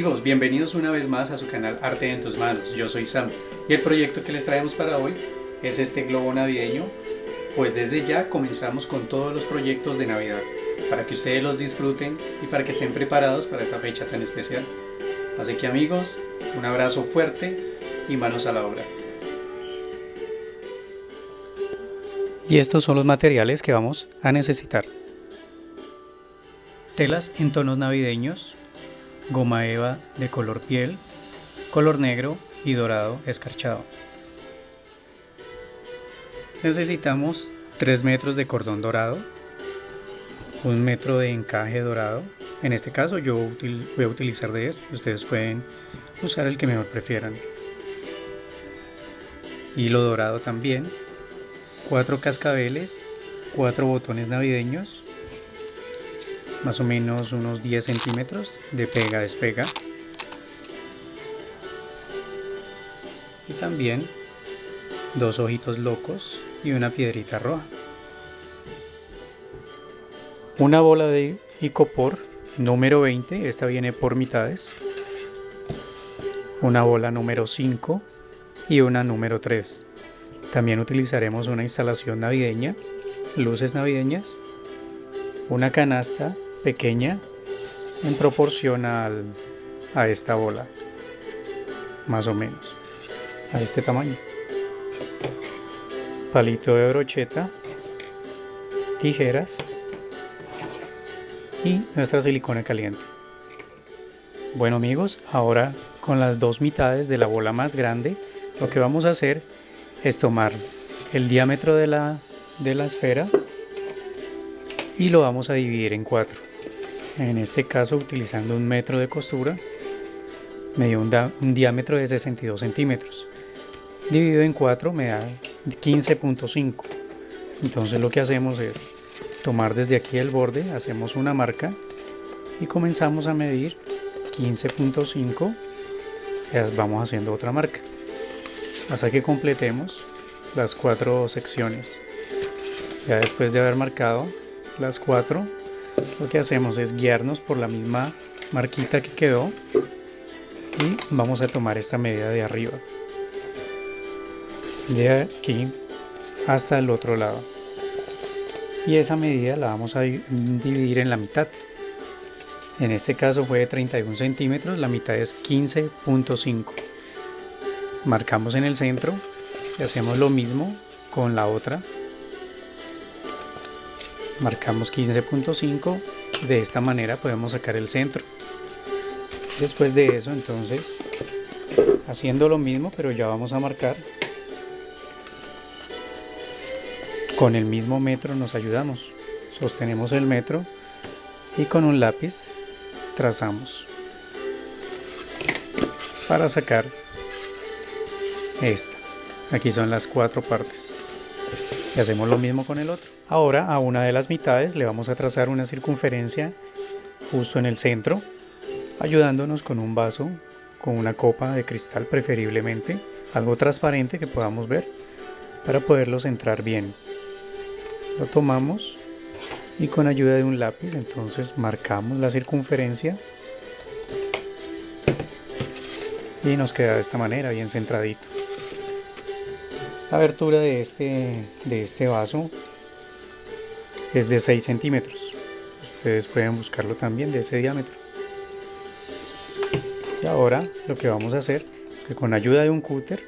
amigos, bienvenidos una vez más a su canal Arte en tus manos. Yo soy Sam y el proyecto que les traemos para hoy es este globo navideño. Pues desde ya comenzamos con todos los proyectos de Navidad para que ustedes los disfruten y para que estén preparados para esa fecha tan especial. Así que amigos, un abrazo fuerte y manos a la obra. Y estos son los materiales que vamos a necesitar: telas en tonos navideños, goma eva de color piel, color negro y dorado escarchado. Necesitamos 3 metros de cordón dorado, 1 metro de encaje dorado. En este caso yo voy a utilizar de este, ustedes pueden usar el que mejor prefieran. Hilo dorado también, 4 cascabeles, 4 botones navideños, más o menos unos 10 centímetros de pega-despega, y también 2 ojitos locos y una piedrita roja. Una bola de icopor número 20, esta viene por mitades, una bola número 5 y una número 3. También utilizaremos una instalación navideña, luces navideñas, una canasta pequeña en proporción a esta bola, más o menos a este tamaño, palito de brocheta, tijeras y nuestra silicona caliente. Bueno amigos, ahora con las 2 mitades de la bola más grande, lo que vamos a hacer es tomar el diámetro de la esfera y lo vamos a dividir en 4. En este caso, utilizando 1 metro de costura, me dio un diámetro de 62 centímetros. Dividido en 4 me da 15.5. Entonces lo que hacemos es tomar desde aquí el borde, hacemos una marca y comenzamos a medir 15.5. Vamos haciendo otra marca hasta que completemos las 4 secciones. Ya después de haber marcado las 4, lo que hacemos es guiarnos por la misma marquita que quedó y vamos a tomar esta medida de arriba, de aquí hasta el otro lado, y esa medida la vamos a dividir en la mitad. En este caso fue de 31 centímetros, la mitad es 15.5. Marcamos en el centro y hacemos lo mismo con la otra. Marcamos 15.5, de esta manera podemos sacar el centro. Después de eso, entonces, haciendo lo mismo, pero ya vamos a marcar con el mismo metro, nos ayudamos, sostenemos el metro y con un lápiz trazamos para sacar esta. Aquí son las 4 partes. Y hacemos lo mismo con el otro. Ahora a una de las mitades le vamos a trazar una circunferencia justo en el centro, ayudándonos con un vaso, con una copa de cristal preferiblemente, algo transparente que podamos ver para poderlo centrar bien. Lo tomamos y con ayuda de un lápiz entonces marcamos la circunferencia y nos queda de esta manera bien centradito. La abertura de este vaso es de 6 centímetros. Ustedes pueden buscarlo también de ese diámetro. Y ahora lo que vamos a hacer es que con ayuda de un cúter,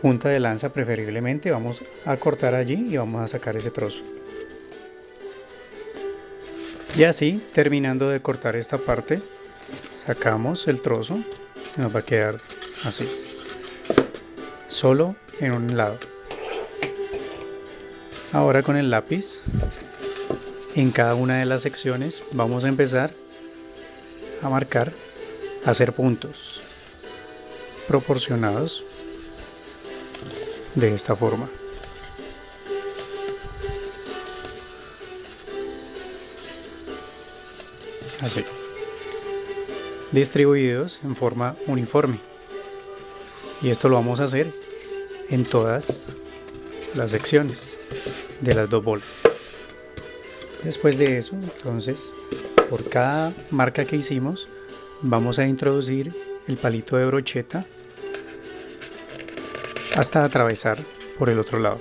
punta de lanza preferiblemente, vamos a cortar allí y vamos a sacar ese trozo. Y así, terminando de cortar esta parte, sacamos el trozo y nos va a quedar así, solo en un lado. Ahora con el lápiz, en cada una de las secciones vamos a empezar a marcar, a hacer puntos proporcionados de esta forma. Así, distribuidos en forma uniforme. Y esto lo vamos a hacer en todas las secciones de las 2 bolas. Después de eso, entonces, por cada marca que hicimos, vamos a introducir el palito de brocheta hasta atravesar por el otro lado.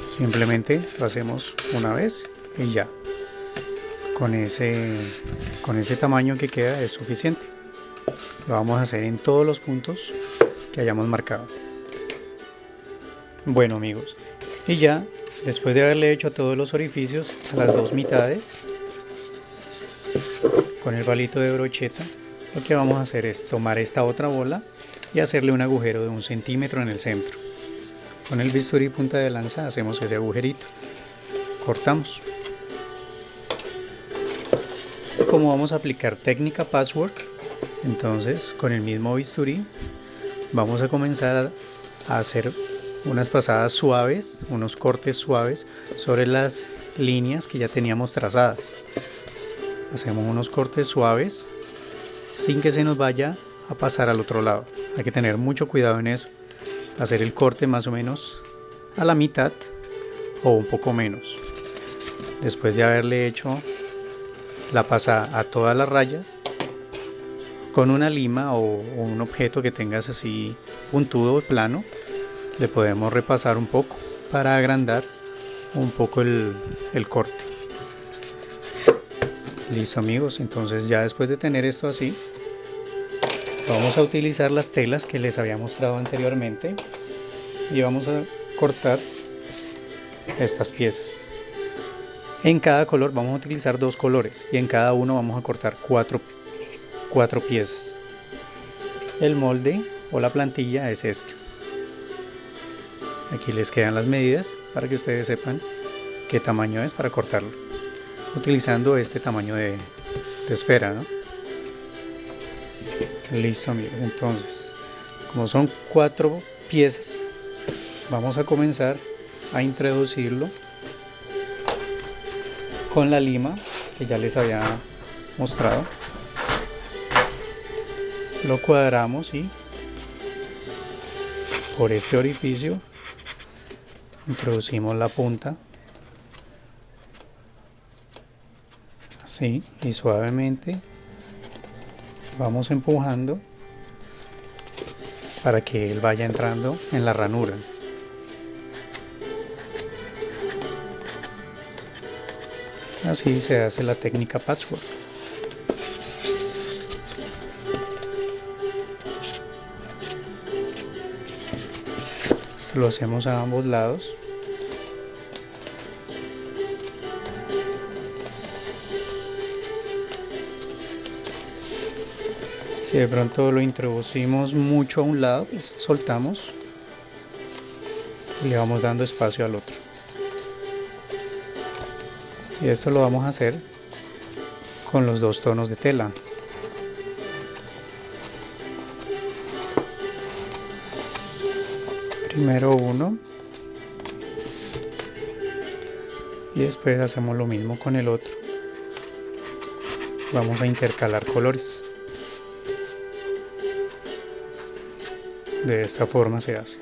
Simplemente lo hacemos una vez y ya. Con ese tamaño que queda es suficiente. Lo vamos a hacer en todos los puntos que hayamos marcado. Bueno amigos, y ya después de haberle hecho todos los orificios a las dos mitades con el palito de brocheta, lo que vamos a hacer es tomar esta otra bola y hacerle un agujero de 1 centímetro en el centro. Con el bisturí punta de lanza hacemos ese agujerito, cortamos. Como vamos a aplicar técnica patchwork, entonces con el mismo bisturí vamos a comenzar a hacer unas pasadas suaves, unos cortes suaves sobre las líneas que ya teníamos trazadas. Hacemos unos cortes suaves sin que se nos vaya a pasar al otro lado. Hay que tener mucho cuidado en eso. Hacer el corte más o menos a la mitad o un poco menos. Después de haberle hecho la pasada a todas las rayas, con una lima o un objeto que tengas así puntudo o plano, le podemos repasar un poco para agrandar un poco el corte. Listo amigos, entonces ya después de tener esto así, vamos a utilizar las telas que les había mostrado anteriormente y vamos a cortar estas piezas. En cada color vamos a utilizar 2 colores y en cada uno vamos a cortar 4 piezas. El molde o la plantilla es este. Aquí les quedan las medidas para que ustedes sepan qué tamaño es para cortarlo, utilizando este tamaño de esfera, ¿no? Listo amigos, entonces como son 4 piezas, vamos a comenzar a introducirlo con la lima que ya les había mostrado. Lo cuadramos y por este orificio introducimos la punta así y suavemente vamos empujando para que él vaya entrando en la ranura. Así se hace la técnica patchwork. Esto lo hacemos a ambos lados. Si de pronto lo introducimos mucho a un lado, pues soltamos y le vamos dando espacio al otro. Y esto lo vamos a hacer con los 2 tonos de tela. Primero uno y después hacemos lo mismo con el otro. Vamos a intercalar colores. De esta forma se hace.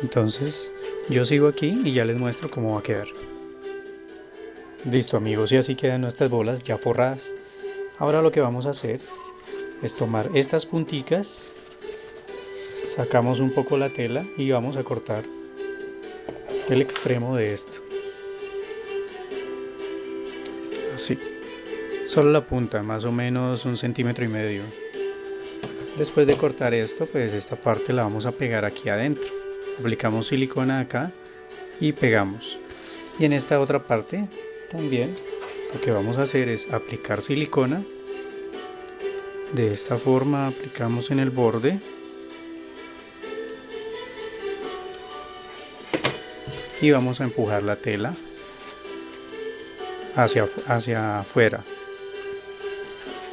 Entonces yo sigo aquí y ya les muestro cómo va a quedar. Listo amigos, y así quedan nuestras bolas ya forradas. Ahora lo que vamos a hacer es tomar estas punticas, sacamos un poco la tela y vamos a cortar el extremo de esto. Así, solo la punta, más o menos 1,5 centímetros. Después de cortar esto, pues esta parte la vamos a pegar aquí adentro. Aplicamos silicona acá y pegamos. Y en esta otra parte también lo que vamos a hacer es aplicar silicona. De esta forma aplicamos en el borde. Y vamos a empujar la tela hacia afuera.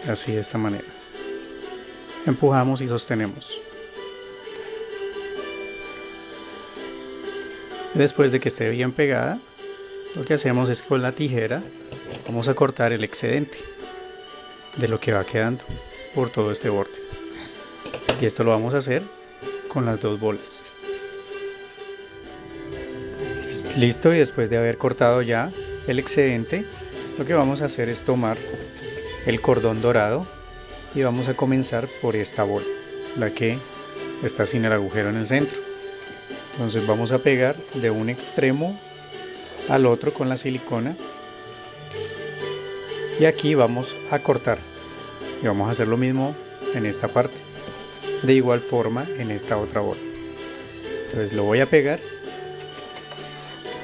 Así de esta manera. Empujamos y sostenemos. Después de que esté bien pegada, lo que hacemos es que con la tijera vamos a cortar el excedente de lo que va quedando por todo este borde. Y esto lo vamos a hacer con las 2 bolas. Listo, y después de haber cortado ya el excedente, lo que vamos a hacer es tomar el cordón dorado y vamos a comenzar por esta bola, la que está sin el agujero en el centro. Entonces vamos a pegar de un extremo al otro con la silicona y aquí vamos a cortar y vamos a hacer lo mismo en esta parte, de igual forma en esta otra bola. Entonces lo voy a pegar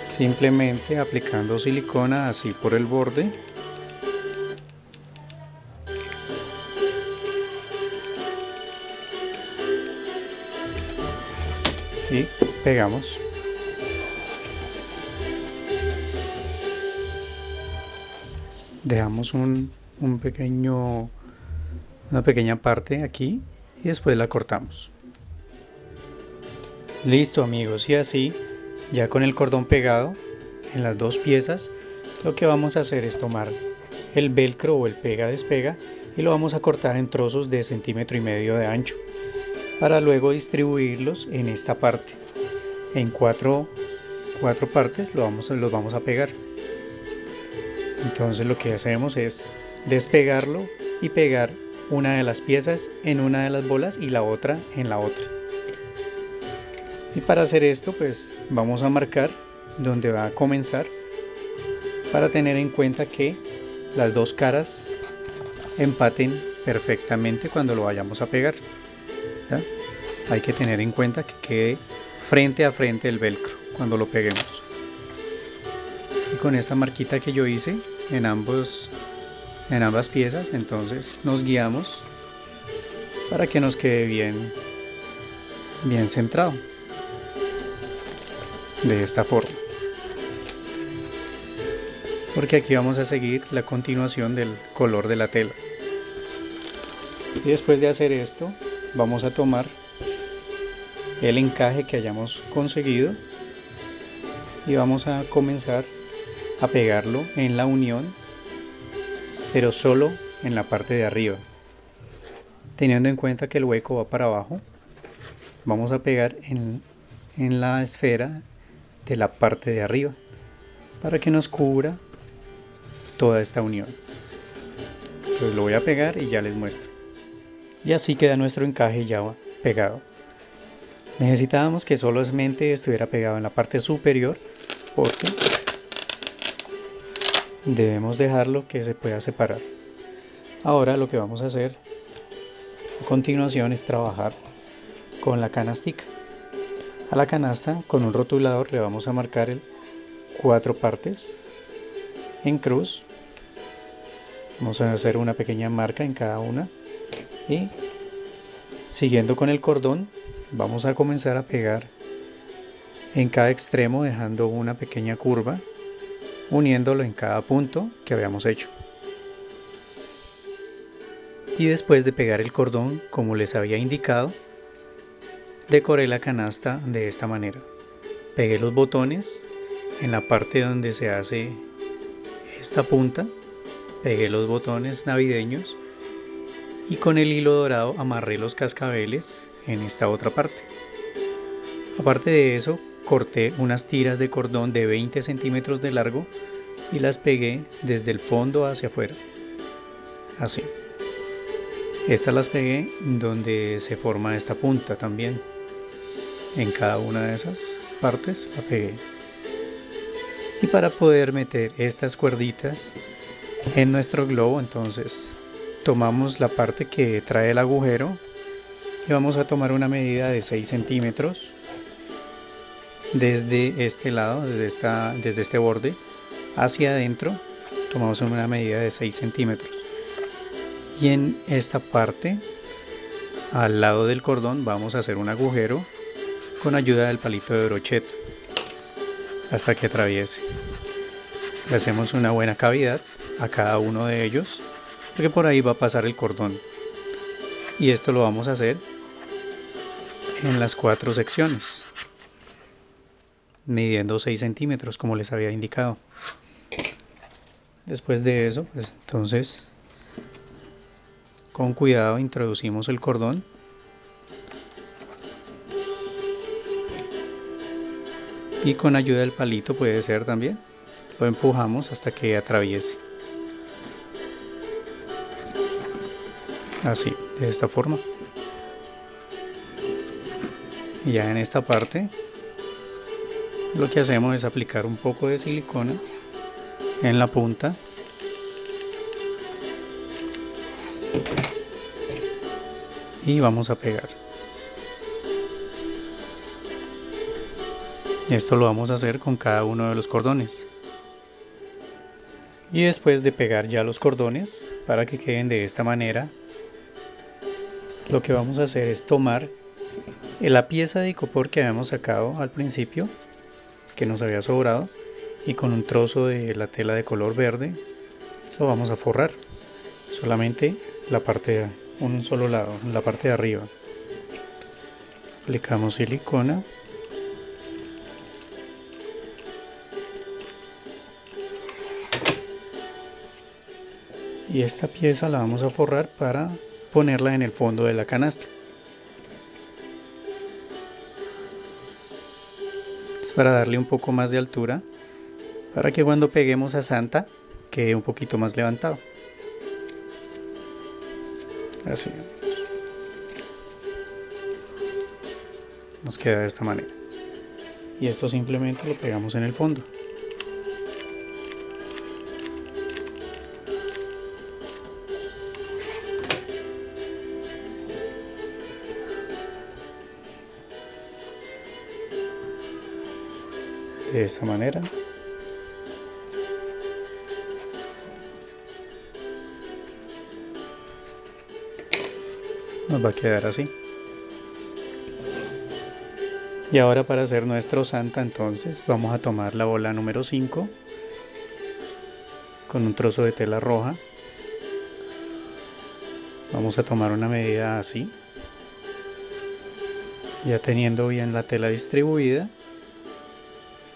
simplemente aplicando silicona así por el borde y pegamos. Dejamos una pequeña parte aquí y después la cortamos. Listo amigos, y así ya con el cordón pegado en las dos piezas, lo que vamos a hacer es tomar el velcro o el pega despega y lo vamos a cortar en trozos de 1,5 centímetros de ancho para luego distribuirlos en esta parte. En cuatro partes los vamos a pegar. Entonces lo que hacemos es despegarlo y pegar una de las piezas en una de las bolas y la otra en la otra. Y para hacer esto pues vamos a marcar donde va a comenzar para tener en cuenta que las dos caras empaten perfectamente cuando lo vayamos a pegar. ¿Ya? Hay que tener en cuenta que quede frente a frente el velcro cuando lo peguemos. Y con esta marquita que yo hice en ambas piezas, entonces nos guiamos para que nos quede bien centrado de esta forma, porque aquí vamos a seguir la continuación del color de la tela. Y después de hacer esto vamos a tomar el encaje que hayamos conseguido y vamos a comenzar a pegarlo en la unión, pero solo en la parte de arriba, teniendo en cuenta que el hueco va para abajo. Vamos a pegar en la esfera de la parte de arriba para que nos cubra toda esta unión. Entonces lo voy a pegar y ya les muestro. Y así queda nuestro encaje ya pegado. Necesitábamos que solamente estuviera pegado en la parte superior porque debemos dejarlo que se pueda separar. Ahora lo que vamos a hacer a continuación es trabajar con la canastica. A la canasta con un rotulador le vamos a marcar 4 partes en cruz. Vamos a hacer una pequeña marca en cada una y siguiendo con el cordón vamos a comenzar a pegar en cada extremo dejando una pequeña curva, uniéndolo en cada punto que habíamos hecho. Y después de pegar el cordón como les había indicado, decoré la canasta de esta manera. Pegué los botones en la parte donde se hace esta punta, pegué los botones navideños y con el hilo dorado amarré los cascabeles en esta otra parte. Aparte de eso, corté unas tiras de cordón de 20 centímetros de largo y las pegué desde el fondo hacia afuera, así. Estas las pegué donde se forma esta punta también. En cada una de esas partes la pegué. Y para poder meter estas cuerditas en nuestro globo, entonces tomamos la parte que trae el agujero y vamos a tomar una medida de 6 centímetros desde este lado, desde este borde hacia adentro. Tomamos una medida de 6 centímetros y en esta parte al lado del cordón vamos a hacer un agujero con ayuda del palito de brocheta hasta que atraviese. Le hacemos una buena cavidad a cada uno de ellos porque por ahí va a pasar el cordón, y esto lo vamos a hacer en las 4 secciones midiendo 6 centímetros como les había indicado. Después de eso pues entonces con cuidado introducimos el cordón y con ayuda del palito, puede ser también, lo empujamos hasta que atraviese. así, de esta forma. Y ya en esta parte lo que hacemos es aplicar un poco de silicona en la punta y vamos a pegar. Esto lo vamos a hacer con cada uno de los cordones. Y después de pegar ya los cordones para que queden de esta manera, lo que vamos a hacer es tomar la pieza de icopor que habíamos sacado al principio, que nos había sobrado, y con un trozo de la tela de color verde lo vamos a forrar, solamente la parte, un solo lado, la parte de arriba. Aplicamos silicona y esta pieza la vamos a forrar para ponerla en el fondo de la canasta. Es para darle un poco más de altura, para que cuando peguemos a Santa quede un poquito más levantado. Así nos queda de esta manera. Y esto simplemente lo pegamos en el fondo. De esta manera. Nos va a quedar así. Y ahora para hacer nuestro Santa, entonces vamos a tomar la bola número 5 con un trozo de tela roja. Vamos a tomar una medida así. Ya teniendo bien la tela distribuida,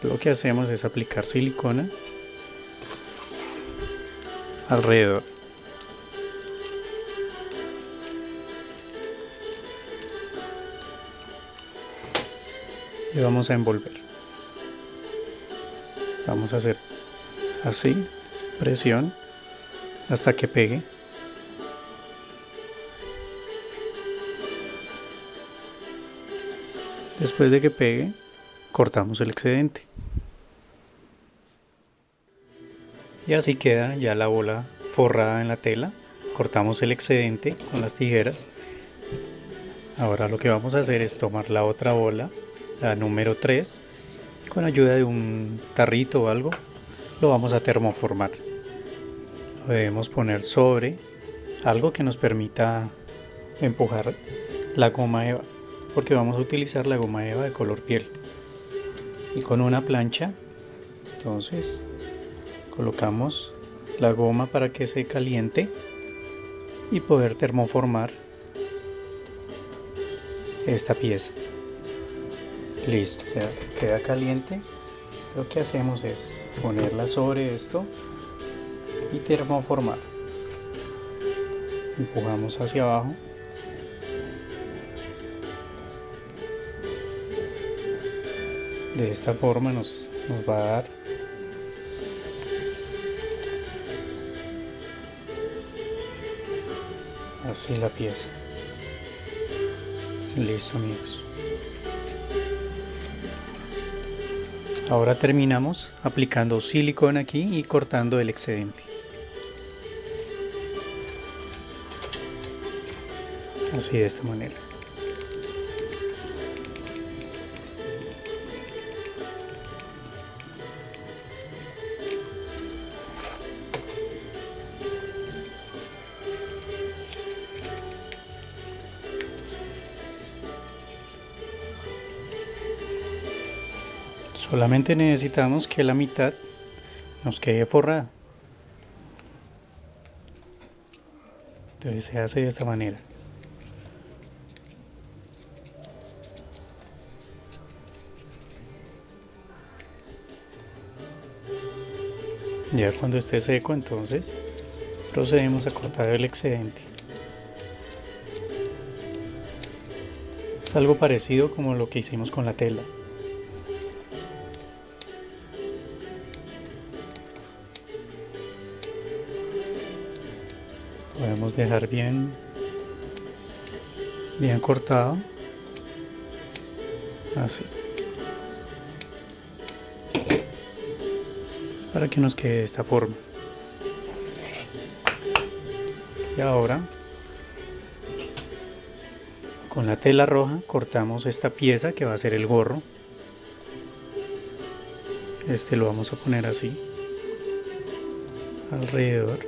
lo que hacemos es aplicar silicona alrededor. Y vamos a envolver. Vamos a hacer así, presión, hasta que pegue. Después de que pegue, cortamos el excedente. Y así queda ya la bola forrada en la tela. Cortamos el excedente con las tijeras. Ahora lo que vamos a hacer es tomar la otra bola, la número 3, con ayuda de un tarrito o algo, lo vamos a termoformar. Lo debemos poner sobre algo que nos permita empujar la goma eva, porque vamos a utilizar la goma eva de color piel. Y con una plancha, entonces, colocamos la goma para que se caliente y poder termoformar esta pieza. Listo, ya queda caliente. Lo que hacemos es ponerla sobre esto y termoformar. Empujamos hacia abajo. De esta forma nos va a dar así la pieza. Listo, amigos. Ahora terminamos aplicando silicona aquí y cortando el excedente. Así, de esta manera. Solamente necesitamos que la mitad nos quede forrada. Entonces se hace de esta manera. Ya cuando esté seco, entonces procedemos a cortar el excedente. Es algo parecido como lo que hicimos con la tela. Podemos dejar bien bien cortado, así, para que nos quede de esta forma. Y ahora con la tela roja cortamos esta pieza que va a ser el gorro. Este lo vamos a poner así alrededor.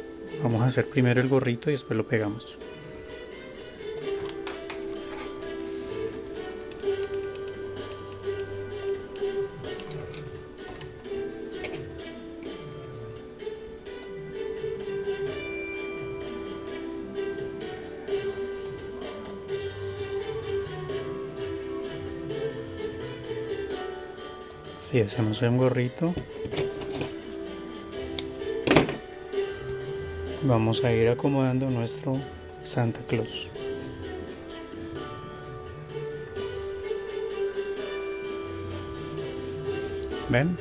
Vamos a hacer primero el gorrito y después lo pegamos. Si hacemos un gorrito, vamos a ir acomodando nuestro Santa Claus. ¿Ven?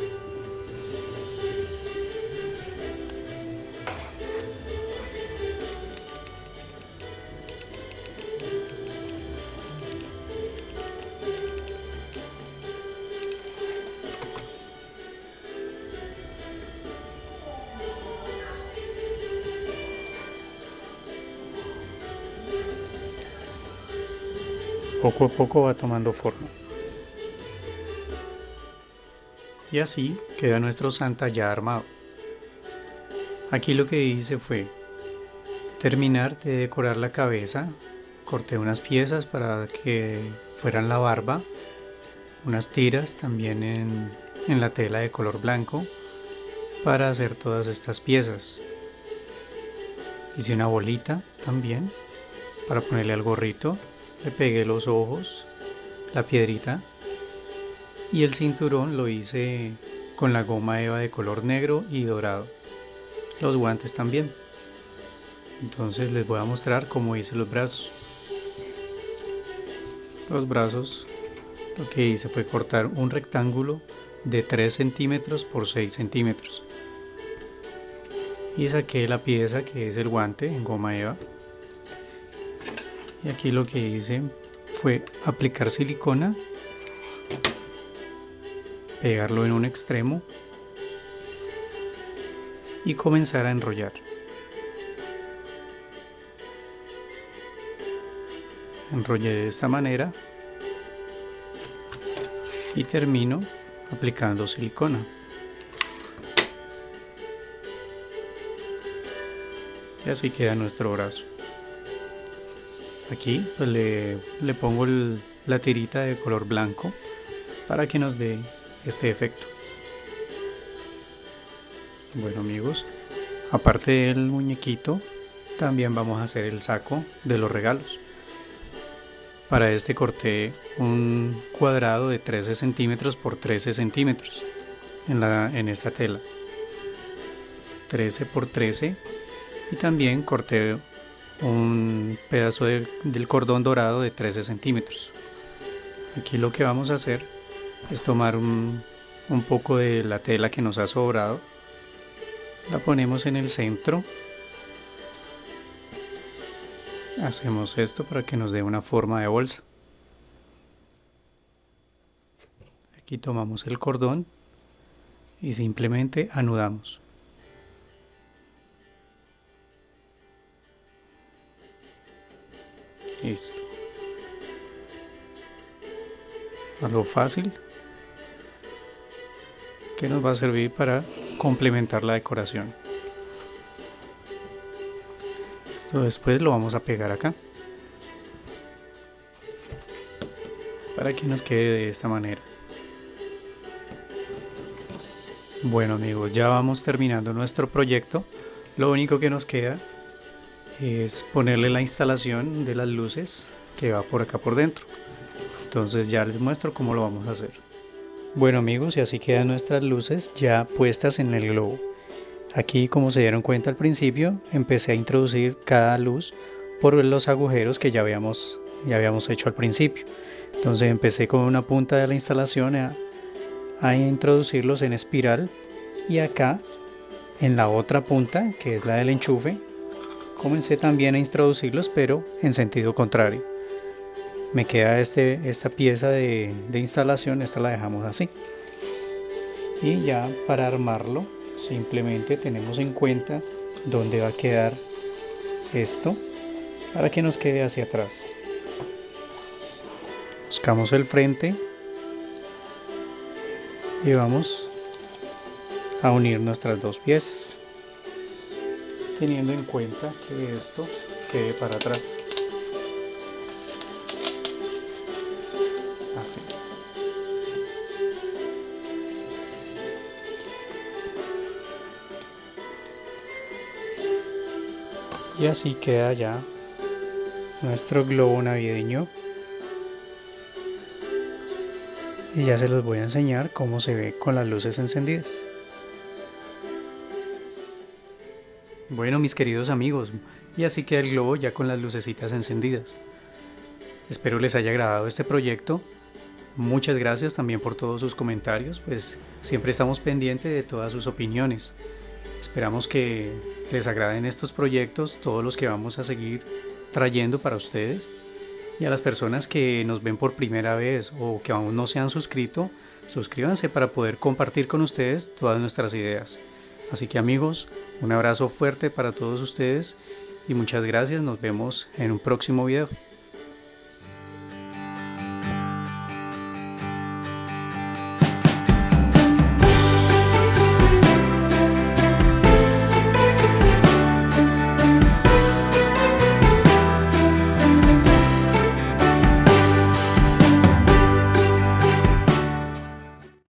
Poco a poco va tomando forma. Y así queda nuestro Santa ya armado. Aquí lo que hice fue terminar de decorar la cabeza. Corté unas piezas para que fueran la barba, unas tiras también en la tela de color blanco para hacer todas estas piezas. Hice una bolita también para ponerle al gorrito. Le pegué los ojos, la piedrita, y el cinturón lo hice con la goma eva de color negro y dorado. Los guantes también. Entonces les voy a mostrar cómo hice los brazos. Los brazos, lo que hice fue cortar un rectángulo de 3 centímetros por 6 centímetros. Y saqué la pieza que es el guante en goma eva. Y aquí lo que hice fue aplicar silicona, pegarlo en un extremo y comenzar a enrollar. Enrollé de esta manera y termino aplicando silicona. Y así queda nuestro brazo. Aquí pues le pongo la tirita de color blanco para que nos dé este efecto. Bueno amigos, aparte del muñequito, también vamos a hacer el saco de los regalos. Para este corté un cuadrado de 13 centímetros por 13 centímetros en esta tela. 13 por 13, y también corté un pedazo del cordón dorado de 13 centímetros. Aquí lo que vamos a hacer es tomar un poco de la tela que nos ha sobrado, la ponemos en el centro, hacemos esto para que nos dé una forma de bolsa. Aquí tomamos el cordón y simplemente anudamos. Listo. Algo fácil que nos va a servir para complementar la decoración. Esto después lo vamos a pegar acá para que nos quede de esta manera. Bueno amigos, ya vamos terminando nuestro proyecto. Lo único que nos queda es ponerle la instalación de las luces que va por acá por dentro. Entonces ya les muestro cómo lo vamos a hacer. Bueno amigos, y así quedan nuestras luces ya puestas en el globo. Aquí, como se dieron cuenta al principio, empecé a introducir cada luz por los agujeros que ya habíamos hecho al principio. Entonces empecé con una punta de la instalación a introducirlos en espiral, y acá en la otra punta, que es la del enchufe, comencé también a introducirlos pero en sentido contrario. me queda esta pieza de instalación, esta la dejamos así. Y ya para armarlo simplemente tenemos en cuenta dónde va a quedar esto para que nos quede hacia atrás. Buscamos el frente y vamos a unir nuestras dos piezas, teniendo en cuenta que esto quede para atrás. Así. Y así queda ya nuestro globo navideño. Y ya se los voy a enseñar cómo se ve con las luces encendidas. Bueno, mis queridos amigos, y así queda el globo ya con las lucecitas encendidas. Espero les haya agradado este proyecto. Muchas gracias también por todos sus comentarios, pues siempre estamos pendientes de todas sus opiniones. Esperamos que les agraden estos proyectos, todos los que vamos a seguir trayendo para ustedes. Y a las personas que nos ven por primera vez o que aún no se han suscrito, suscríbanse para poder compartir con ustedes todas nuestras ideas. Así que amigos, un abrazo fuerte para todos ustedes y muchas gracias. Nos vemos en un próximo video.